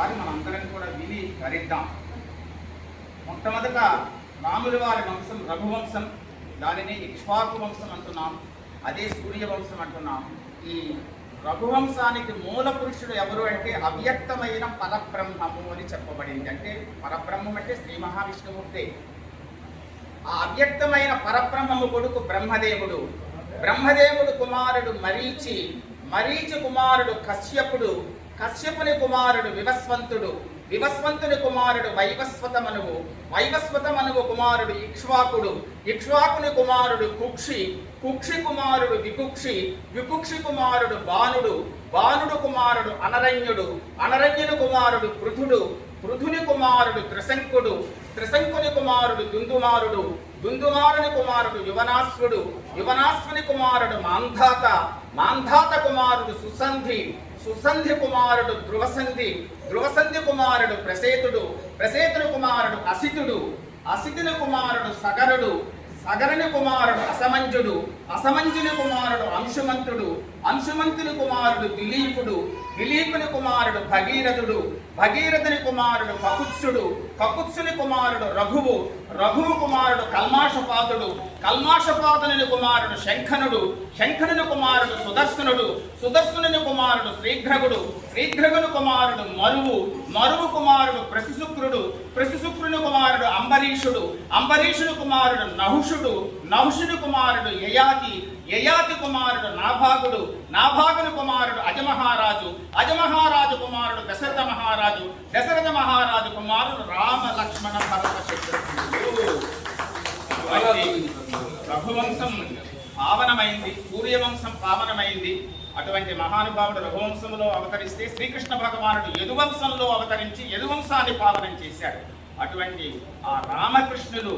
ఒక్కసారి మనందరం కూడా విని ధరిద్దాం. మొట్టమొదట రాముల వారి వంశం రఘువంశం, దానిని ఇక్ష్వాకు వంశం అంటున్నాం, అదే సూర్యవంశం అంటున్నాం. ఈ రఘువంశానికి మూల పురుషుడు ఎవరు అంటే అవ్యక్తమైన పరబ్రహ్మము అని చెప్పబడింది. అంటే పరబ్రహ్మం అంటే శ్రీ మహావిష్ణుమూర్తి. ఆ అవ్యక్తమైన పరబ్రహ్మము కొడుకు బ్రహ్మదేవుడు. బ్రహ్మదేవుడు కుమారుడు మరీచి, మరీచి కుమారుడు కశ్యపుడు, కశ్యపుని కుమారుడు వివస్వంతుడు, వివస్వంతుని కుమారుడు వైవస్వతమనువు, వైవస్వతమనువు కుమారుడు ఇక్ష్వాకుడు, ఇక్ష్వాకుని కుమారుడు కుక్షి, కుక్షి కుమారుడు వికుక్షి, వికుక్షి కుమారుడు బాణుడు, బాణుడు కుమారుడు అనరణ్యుడు, అనరణ్యుని కుమారుడు పృథుడు, పృథుని కుమారుడు త్రిశంకుడు, త్రిశంకుని కుమారుడు దుందుమారుడు, దుందుమారుని కుమారుడు యువనాశ్వుడు, యువనాశ్వుని కుమారుడు మాంధాత, మాంధాత కుమారుడు సుసంధి, సుసంధి కుమారుడు ధ్రువసంధి, ధ్రువసంధి కుమారుడు ప్రసేతుడు, ప్రసేతుని కుమారుడు అసితుడు, అసితుని కుమారుడు సగరుడు, సగరుని కుమారుడు అసమంజుడు, అసమంజుని కుమారుడు అంశుమంతుడు, అంశుమంతుని కుమారుడు దిలీపుడు, దిలీపుని కుమారుడు భగీరథుడు, భగీరథుని కుమారుడు కకుత్సుడు, కకుత్సుని కుమారుడు రఘువు, రఘువు కుమారుడు కల్మాషపాదుడు, కల్మాషపాదుని కుమారుడు శంఖనుడు, శంఖనుని కుమారుడు సుదర్శనుడు, సుదర్శనుని కుమారుడు శ్రీఘ్రగుడు, శ్రీఘ్రగుని కుమారుడు మరువు, మరువు కుమారుడు ప్రసిశుక్రుడు, ప్రసిశుక్రుని కుమారుడు అంబరీషుడు, అంబరీషుని కుమారుడు నహుషుడు, నహుషుని కుమారుడు యయాతి, యయాతి కుమారుడు నాభాగుడు, నాభాగుని కుమారుడు అజమహారాజు, అజమహారాజు కుమారుడు దశరథ మహారాజు, దశరథ మహారాజు కుమారుడు రామ లక్ష్మణ భరత శత్రుఘ్నుడు. రఘువంశం పావనమైంది, సూర్యవంశం పావనమైంది. అటువంటి మహానుభావుడు రఘువంశంలో అవతరిస్తే శ్రీకృష్ణ భగవానుడు యదువంశంలో అవతరించి యదువంశాన్ని పావనం చేశాడు. అటువంటి ఆ రామకృష్ణులు